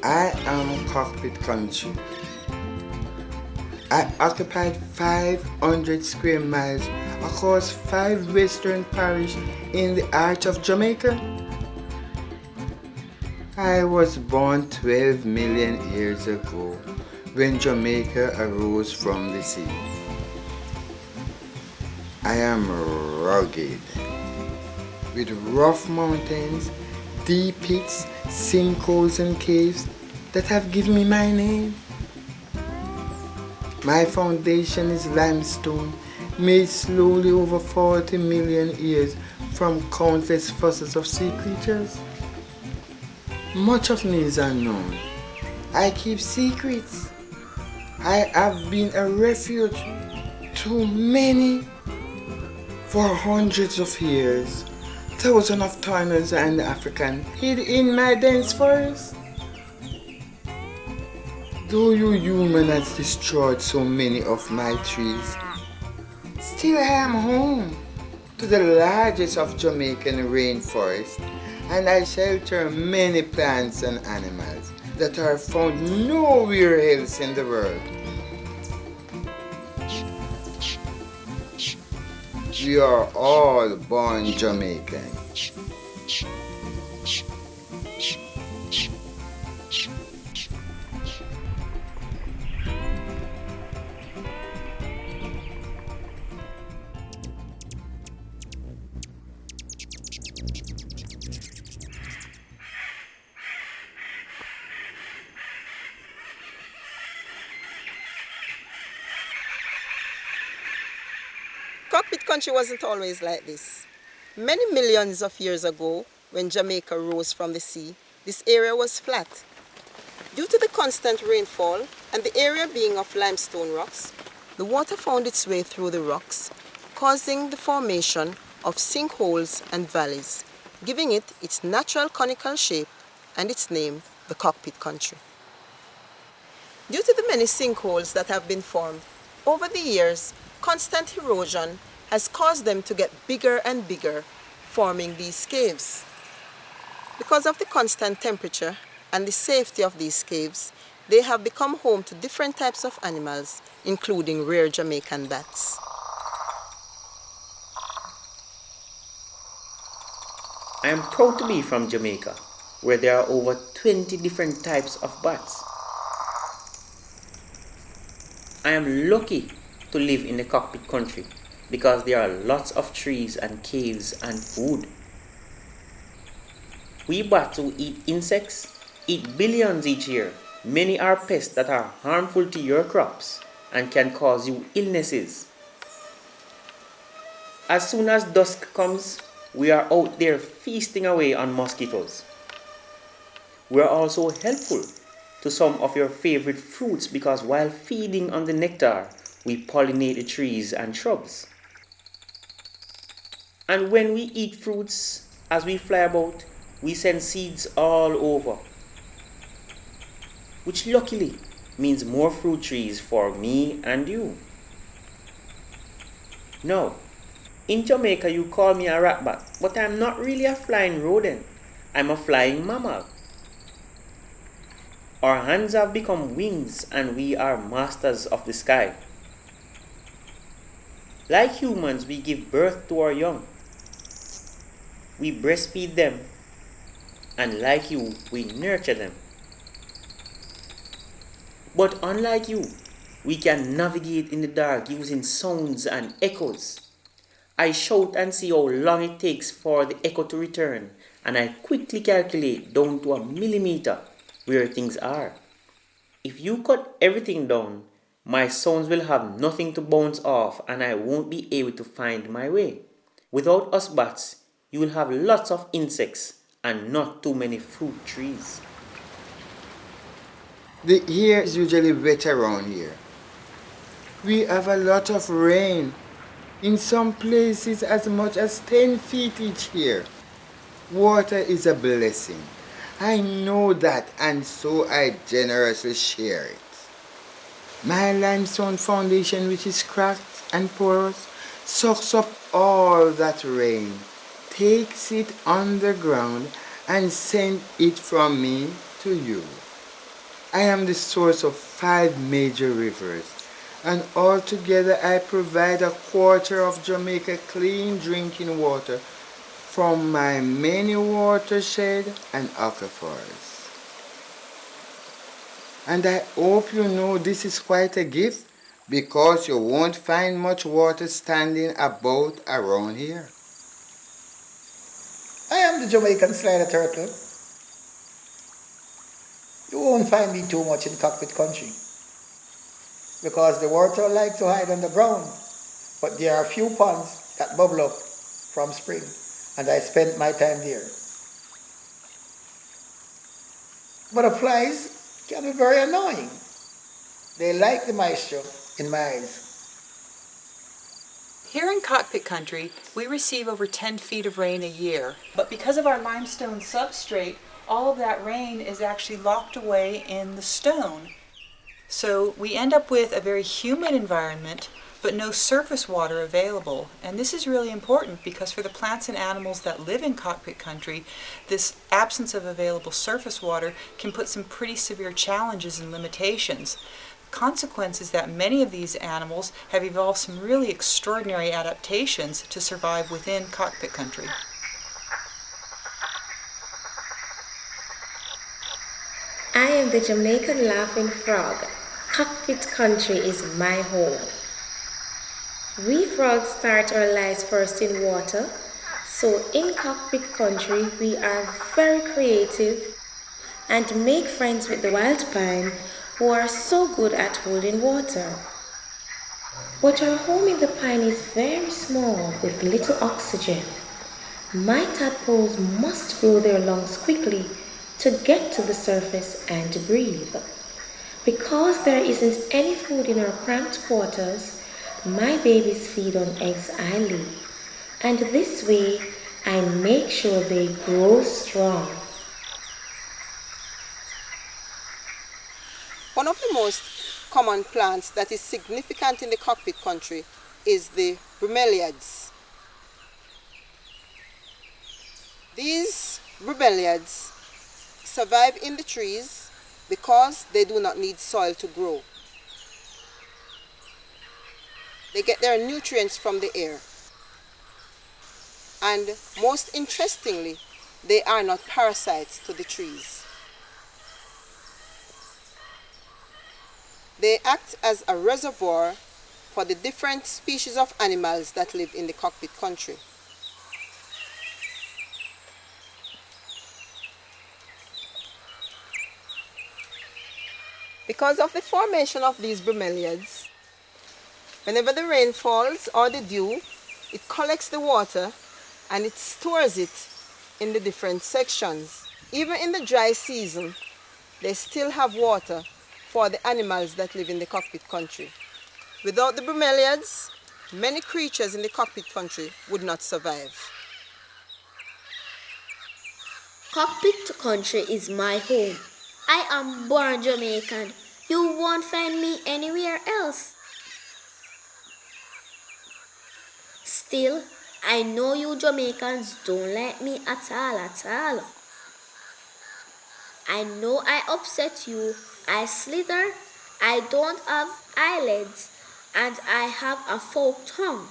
I am Cockpit Country. I occupied 500 square miles across 5 western parishes in the heart of Jamaica. I was born 12 million years ago when Jamaica arose from the sea. I am rugged, with rough mountains, deep pits, sinkholes and caves that have given me my name. My foundation is limestone, made slowly over 40 million years from countless fossils of sea creatures. Much of me is unknown. I keep secrets. I have been a refuge to many for hundreds of years. Thousands of tunnels and Africans hid in my dense forest. Though you human has destroyed so many of my trees, still I am home to the largest of Jamaican rainforests, and I shelter many plants and animals that are found nowhere else in the world. We are all born Jamaican. Cockpit Country wasn't always like this. Many millions of years ago, when Jamaica rose from the sea, this area was flat. Due to the constant rainfall and the area being of limestone rocks, the water found its way through the rocks, causing the formation of sinkholes and valleys, giving it its natural conical shape and its name, the Cockpit Country. Due to the many sinkholes that have been formed, over the years, constant erosion has caused them to get bigger and bigger, forming these caves. Because of the constant temperature and the safety of these caves, they have become home to different types of animals, including rare Jamaican bats. I am proud to be from Jamaica, where there are over 20 different types of bats. I am lucky to live in the Cockpit Country because there are lots of trees and caves and food. We bats who eat insects eat billions each year. Many are pests that are harmful to your crops and can cause you illnesses. As soon as dusk comes, we are out there feasting away on mosquitoes. We are also helpful to some of your favorite fruits because while feeding on the nectar, we pollinate the trees and shrubs. And when we eat fruits, as we fly about, we send seeds all over, which luckily means more fruit trees for me and you. Now, in Jamaica you call me a ratbat, but I'm not really a flying rodent. I'm a flying mammal. Our hands have become wings and we are masters of the sky. Like humans, we give birth to our young. We breastfeed them, and like you, we nurture them. But unlike you, we can navigate in the dark using sounds and echoes. I shout and see how long it takes for the echo to return, and I quickly calculate down to a millimeter where things are. If you cut everything down, my sounds will have nothing to bounce off and I won't be able to find my way. Without us bats, you will have lots of insects and not too many fruit trees. The air is usually wet around here. We have a lot of rain, in some places as much as 10 feet each year. Water is a blessing. I know that, and so I generously share it. My limestone foundation, which is cracked and porous, sucks up all that rain, takes it underground, and sends it from me to you. I am the source of 5 major rivers, and altogether I provide a quarter of Jamaica clean drinking water from my many watershed and aquifers. And I hope you know this is quite a gift, because you won't find much water standing about around here. I am the Jamaican Slider Turtle. You won't find me too much in Cockpit Country, because the water like to hide underground, but there are a few ponds that bubble up from spring, and I spend my time there. Butterflies can be very annoying. They like the moisture in my eyes. Here in Cockpit Country, we receive over 10 feet of rain a year, but because of our limestone substrate, all of that rain is actually locked away in the stone. So we end up with a very humid environment, but no surface water available. And this is really important because for the plants and animals that live in Cockpit Country, this absence of available surface water can put some pretty severe challenges and limitations. Consequence is that many of these animals have evolved some really extraordinary adaptations to survive within Cockpit Country. I am the Jamaican Laughing Frog. Cockpit Country is my home. We frogs start our lives first in water, so in Cockpit Country we are very creative and make friends with the wild pine, who are so good at holding water. But our home in the pine is very small with little oxygen. My tadpoles must grow their lungs quickly to get to the surface and breathe. Because there isn't any food in our cramped quarters, my babies feed on eggs I lay, and this way I make sure they grow strong. One of the most common plants that is significant in the Cockpit Country is the Bromeliads. These Bromeliads survive in the trees because they do not need soil to grow. They get their nutrients from the air. And most interestingly, they are not parasites to the trees. They act as a reservoir for the different species of animals that live in the Cockpit Country. Because of the formation of these bromeliads, whenever the rain falls or the dew, it collects the water and it stores it in the different sections. Even in the dry season, they still have water for the animals that live in the Cockpit Country. Without the bromeliads, many creatures in the Cockpit Country would not survive. Cockpit Country is my home. I am born Jamaican. You won't find me anywhere else. Still, I know you Jamaicans don't like me at all. I know I upset you. I slither, I don't have eyelids, and I have a forked tongue.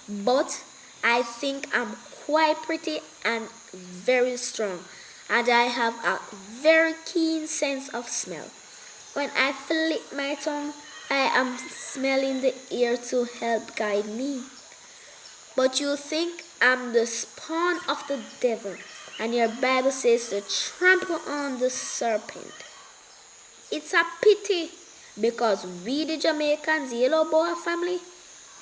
But I think I'm quite pretty and very strong, and I have a very keen sense of smell. When I flick my tongue, I am smelling the air to help guide me. But you think I'm the spawn of the devil, and your Bible says to trample on the serpent. It's a pity, because we the Jamaicans Yellow Boa family,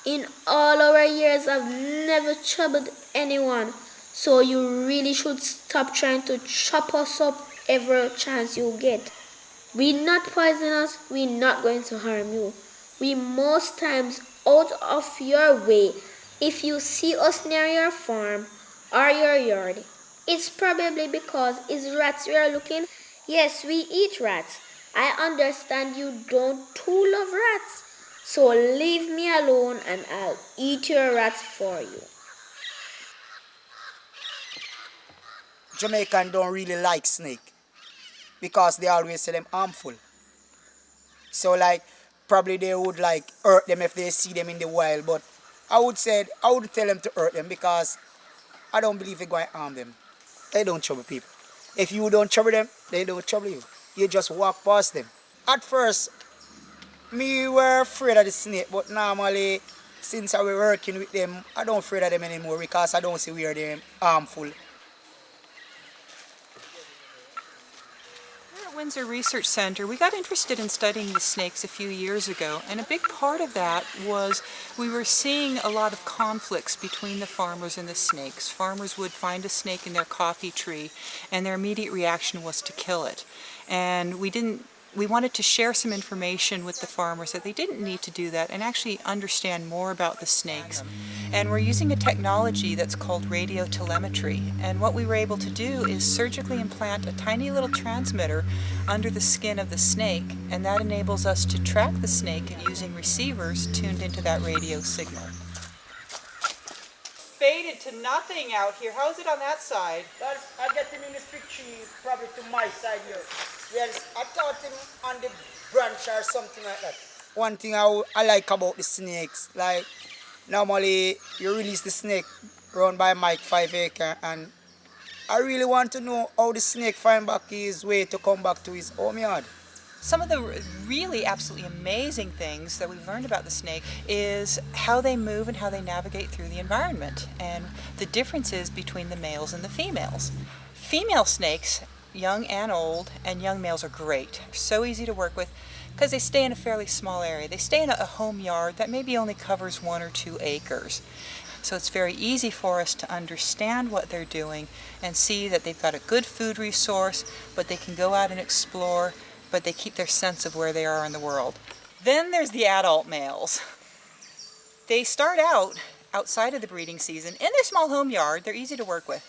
in all our years have never troubled anyone, so you really should stop trying to chop us up every chance you get. We not poisonous, we not going to harm you. We most times out of your way. If you see us near your farm or your yard, it's probably because it's rats we are looking. Yes, we eat rats. I understand you don't too love rats, so leave me alone and I'll eat your rats for you. Jamaican don't really like snake. because they always say them harmful. So like probably they would like hurt them if they see them in the wild, but I would tell them to hurt them because I don't believe they're going to harm them. They don't trouble people. If you don't trouble them, they don't trouble you. You just walk past them. At first, me were afraid of the snake, but normally, since I was working with them, I don't afraid of them anymore because I don't see where they're harmful. At Windsor Research Center, we got interested in studying the snakes a few years ago, and a big part of that was we were seeing a lot of conflicts between the farmers and the snakes. Farmers would find a snake in their coffee tree, and their immediate reaction was to kill it. And we wanted to share some information with the farmers that they didn't need to do that and actually understand more about the snakes. And we're using a technology that's called radiotelemetry. And what we were able to do is surgically implant a tiny little transmitter under the skin of the snake, and that enables us to track the snake using receivers tuned into that radio signal. Faded to nothing out here. How is it on that side? I get him in the fig tree, probably to my side here. Yes, I thought him on the branch or something like that. One thing I like about the snakes, like normally you release the snake run by Mike 5 acre, and I really want to know how the snake find back his way to come back to his home yard. Some of the really absolutely amazing things that we've learned about the snake is how they move and how they navigate through the environment, and the differences between the males and the females. Female snakes, young and old, and young males are great. They're so easy to work with because they stay in a fairly small area. They stay in a home yard that maybe only covers 1 or 2 acres. So it's very easy for us to understand what they're doing and see that they've got a good food resource, but they can go out and explore, but they keep their sense of where they are in the world. Then there's the adult males. They start out outside of the breeding season in their small home yard. They're easy to work with.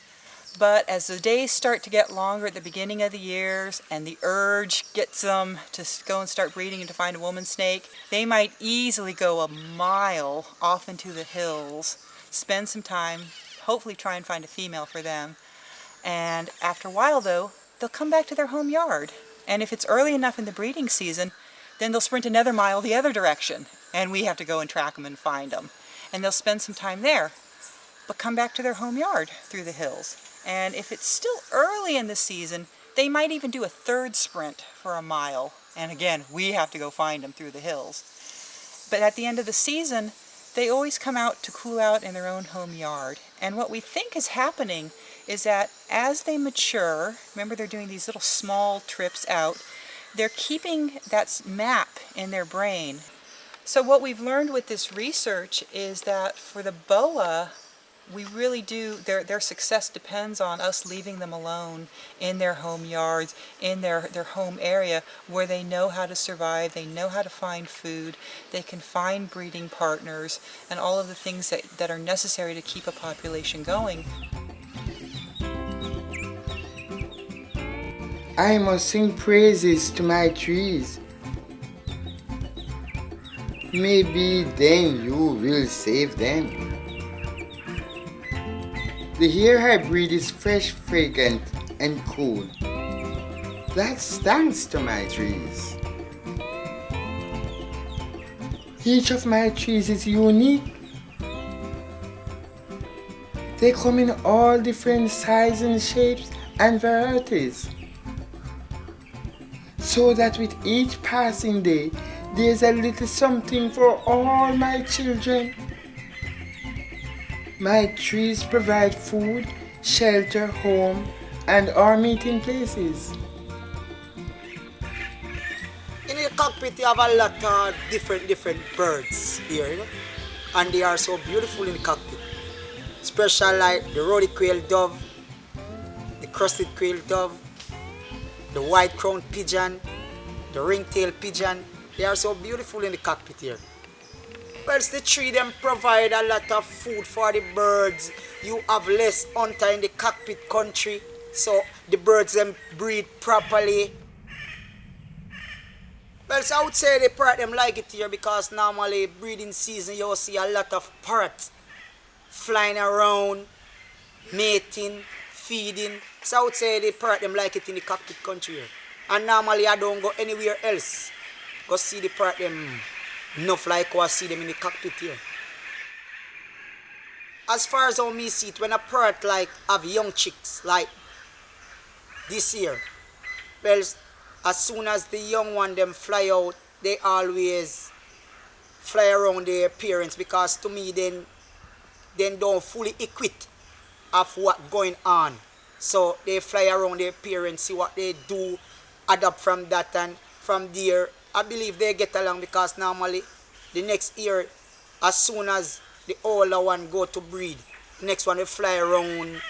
But as the days start to get longer at the beginning of the years and the urge gets them to go and start breeding and to find a woman snake, they might easily go a mile off into the hills, spend some time, hopefully try and find a female for them. And after a while though, they'll come back to their home yard. And if it's early enough in the breeding season, then they'll sprint another mile the other direction, and we have to go and track them and find them. And they'll spend some time there, but come back to their home yard through the hills. And if it's still early in the season, they might even do a 3rd sprint for a mile. And again, we have to go find them through the hills. But at the end of the season, they always come out to cool out in their own home yard. And what we think is happening is that as they mature, remember they're doing these little small trips out, they're keeping that map in their brain. So what we've learned with this research is that for the boa, we really do, their success depends on us leaving them alone in their home yards, in their home area where they know how to survive, they know how to find food, they can find breeding partners, and all of the things that are necessary to keep a population going. I must sing praises to my trees. Maybe then you will save them. The air I breathe is fresh, fragrant, and cool. That's thanks to my trees. Each of my trees is unique. They come in all different sizes and shapes and varieties, so that with each passing day, there's a little something for all my children. My trees provide food, shelter, home, and our meeting places. In the cockpit, you have a lot of different birds here, you know? And they are so beautiful in the cockpit. Especially like the ruddy-quailed dove, the crested-quailed dove, the white-crowned pigeon, the ring-tailed pigeon. They are so beautiful in the cockpit here. Well, the tree them provide a lot of food for the birds. You have less hunter in the cockpit country, so the birds them breed properly. Well, so I would say the parrot them like it here because normally breeding season you'll see a lot of parrots flying around, mating, feeding. So I would say the parrot them like it in the cockpit country here. And normally I don't go anywhere else. Go see the parrot them enough like I see them in the cockpit here. As far as how me see it, when a parrot like have young chicks like this year, well, as soon as the young one them fly out, they always fly around their parents, because to me then don't fully equipped of what going on. So they fly around their parents, see what they do, adapt from that, and from there I believe they get along, because normally the next year, as soon as the older one go to breed, the next one will fly around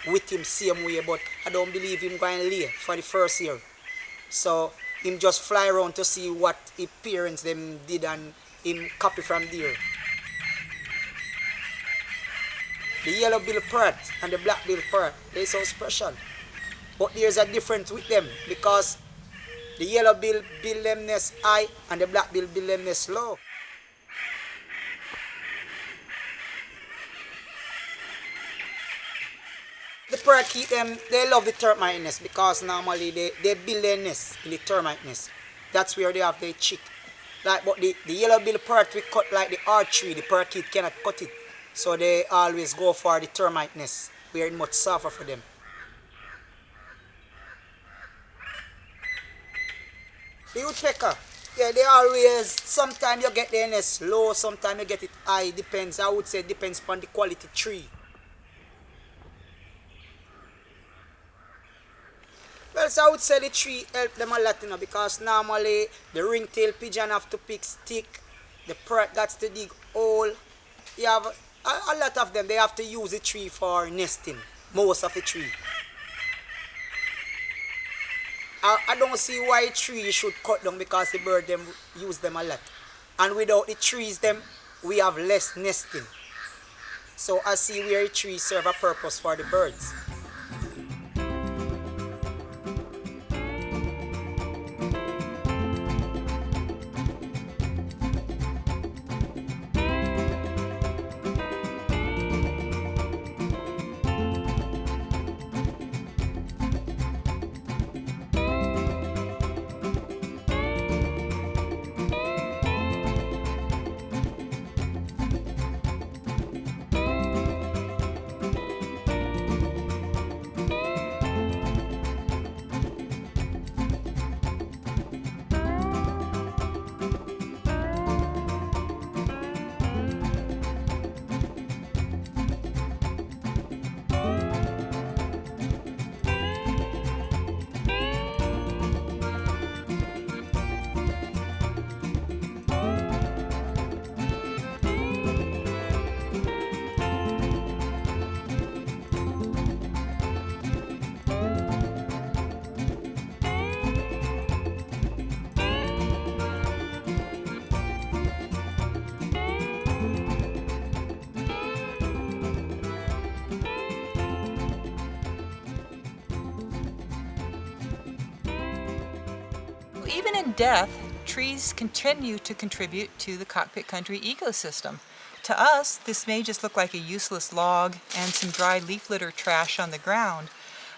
with him same way, but I don't believe him going to lay for the first year. So him just fly around to see what his parents them did, and him copy from there. The yellow-billed parrot and the black-billed parrot, they're so special. But there's a difference with them, because the yellow-billed build them nest high and the black-billed build them nest low. The parakeet them, they love the termite nest, because normally they build their nest in the termite nest. That's where they have their chick. Like, but the yellow-billed parrot we cut like the archery, the parakeet cannot cut it. So they always go for the termite nest, where it's much softer for them. The woodpecker, yeah, they always, sometimes you get their nest low, sometimes you get it high, depends. I would say it depends on the quality tree. Well, so I would say the tree help them a lot, because normally the ring-tail pigeon have to pick stick, the parrot got to dig hole. You have a lot of them, they have to use the tree for nesting, most of the tree. I don't see why trees should cut down, because the bird them use them a lot. And without the trees them, we have less nesting. So I see where the trees serve a purpose for the birds. Even in death, trees continue to contribute to the Cockpit Country ecosystem. To us, this may just look like a useless log and some dry leaf litter trash on the ground,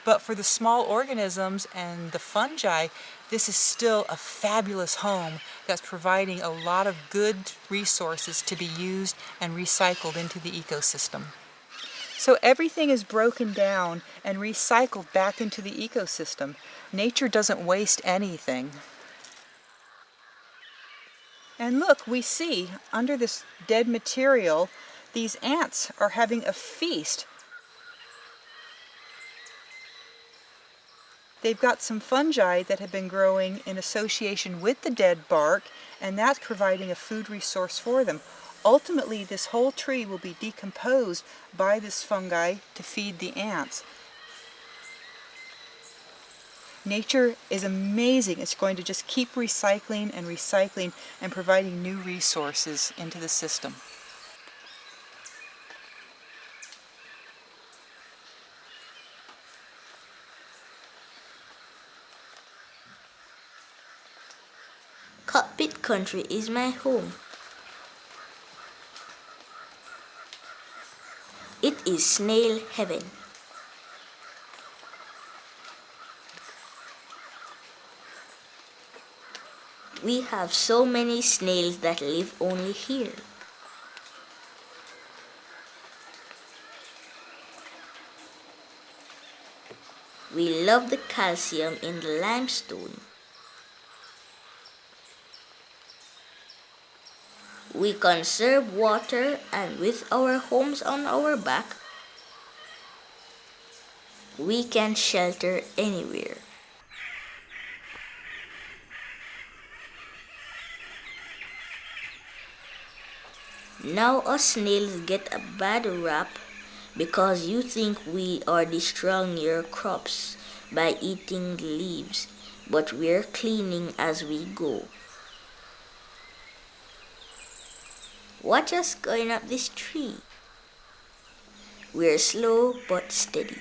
but for the small organisms and the fungi, this is still a fabulous home that's providing a lot of good resources to be used and recycled into the ecosystem. So everything is broken down and recycled back into the ecosystem. Nature doesn't waste anything. And look, we see under this dead material, these ants are having a feast. They've got some fungi that have been growing in association with the dead bark, and that's providing a food resource for them. Ultimately, this whole tree will be decomposed by this fungi to feed the ants. Nature is amazing. It's going to just keep recycling and recycling and providing new resources into the system. Cockpit Country is my home. It is snail heaven. We have so many snails that live only here. We love the calcium in the limestone. We conserve water, and with our homes on our back, we can shelter anywhere. Now us snails get a bad rap because you think we are destroying your crops by eating the leaves, but we're cleaning as we go. Watch us going up this tree. We're slow but steady.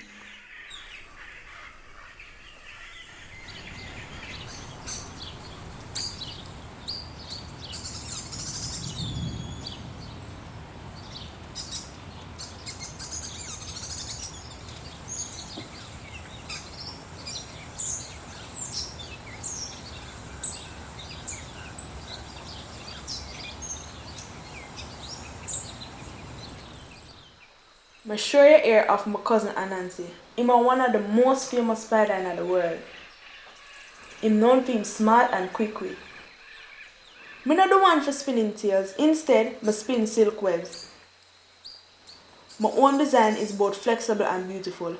I sure you hear of my cousin Anancy. Him one of the most famous spider in the world. Him known for him smart and quick. Me not the one for spinning tails. Instead, me spin silk webs. My own design is both flexible and beautiful.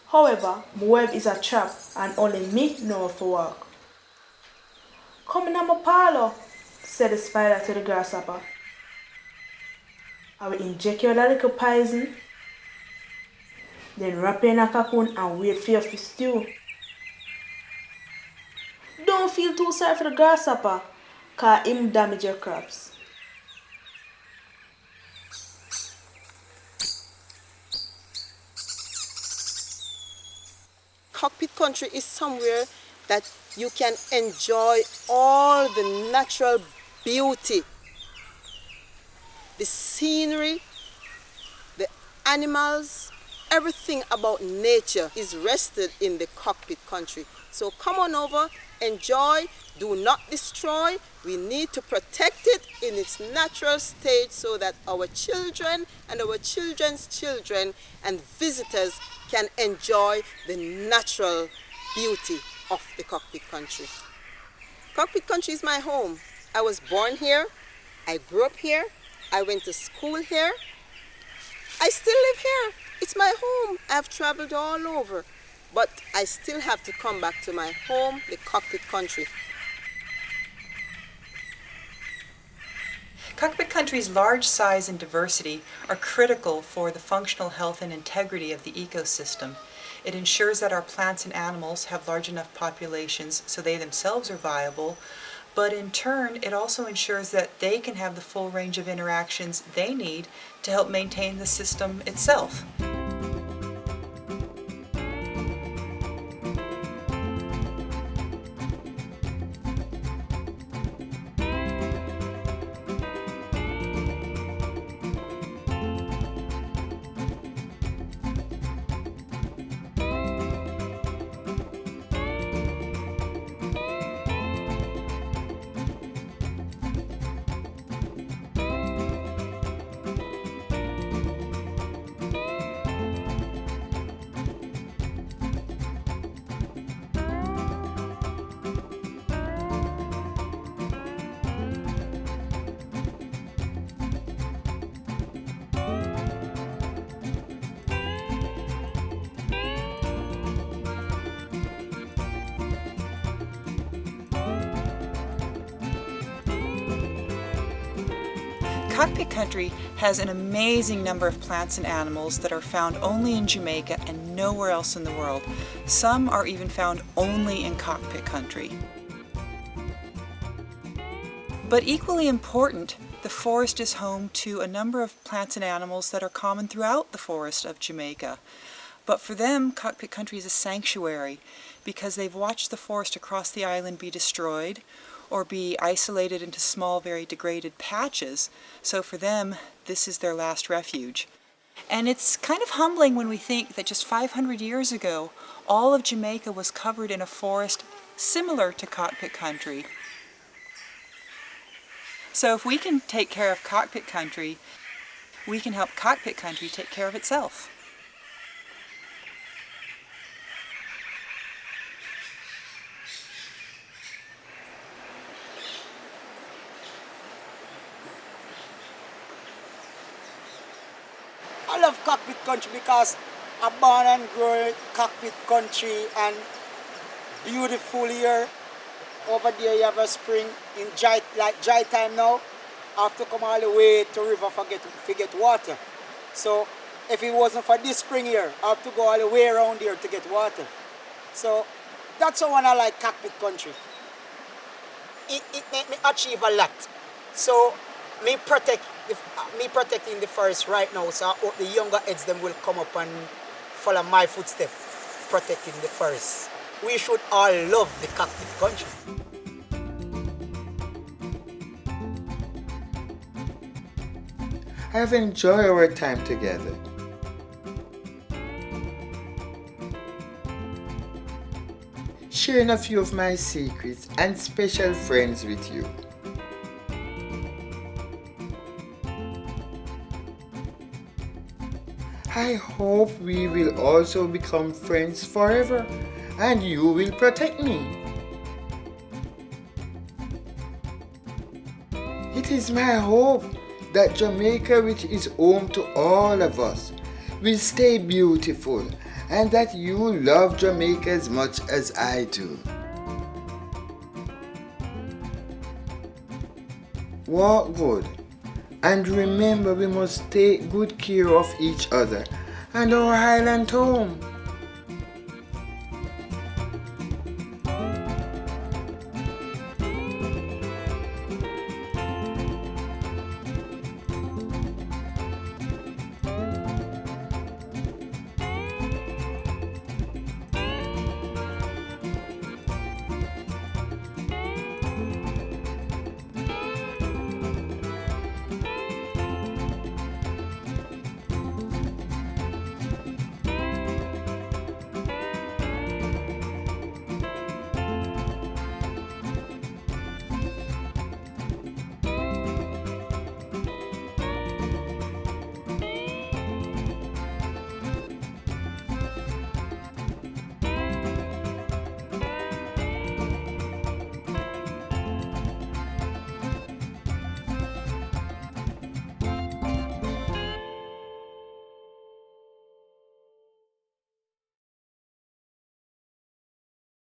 However, my web is a trap and only me know how to walk. Come in my parlor, said the spider to the grasshopper. I will inject you with a little poison, then wrap you in a cocoon and wait for you to stew. Don't feel too sorry for the grasshopper, cause him damage your crops. Cockpit Country is somewhere that you can enjoy all the natural beauty. The scenery, the animals, everything about nature is rested in the Cockpit Country. So come on over, enjoy, do not destroy. We need to protect it in its natural state so that our children and our children's children and visitors can enjoy the natural beauty of the Cockpit Country. Cockpit Country is my home. I was born here, I grew up here, I went to school here. I still live here. It's my home. I've traveled all over. But I still have to come back to my home, the Cockpit Country. Cockpit Country's large size and diversity are critical for the functional health and integrity of the ecosystem. It ensures that our plants and animals have large enough populations so they themselves are viable, but in turn it also ensures that they can have the full range of interactions they need to help maintain the system itself. Cockpit Country has an amazing number of plants and animals that are found only in Jamaica and nowhere else in the world. Some are even found only in Cockpit Country. But equally important, the forest is home to a number of plants and animals that are common throughout the forest of Jamaica. But for them, Cockpit Country is a sanctuary because they've watched the forest across the island be destroyed or be isolated into small, very degraded patches. So for them, this is their last refuge. And it's kind of humbling when we think that just 500 years ago, all of Jamaica was covered in a forest similar to Cockpit Country. So if we can take care of Cockpit Country, we can help Cockpit Country take care of itself. I love Cockpit Country because I'm born and grown in Cockpit Country and beautiful here. Over there you have a spring in dry time now. I have to come all the way to river to get water. So if it wasn't for this spring here, I have to go all the way around here to get water. So that's how I like Cockpit Country. It made me achieve a lot. So me protecting the forest right now, so I hope the younger heads them will come up and follow my footsteps, protecting the forest. We should all love the Cockpit Country. I have enjoyed our time together. Sharing a few of my secrets and special friends with you. I hope we will also become friends forever and you will protect me. It is my hope that Jamaica, which is home to all of us, will stay beautiful and that you love Jamaica as much as I do. Walk good. And remember, we must take good care of each other and our island home.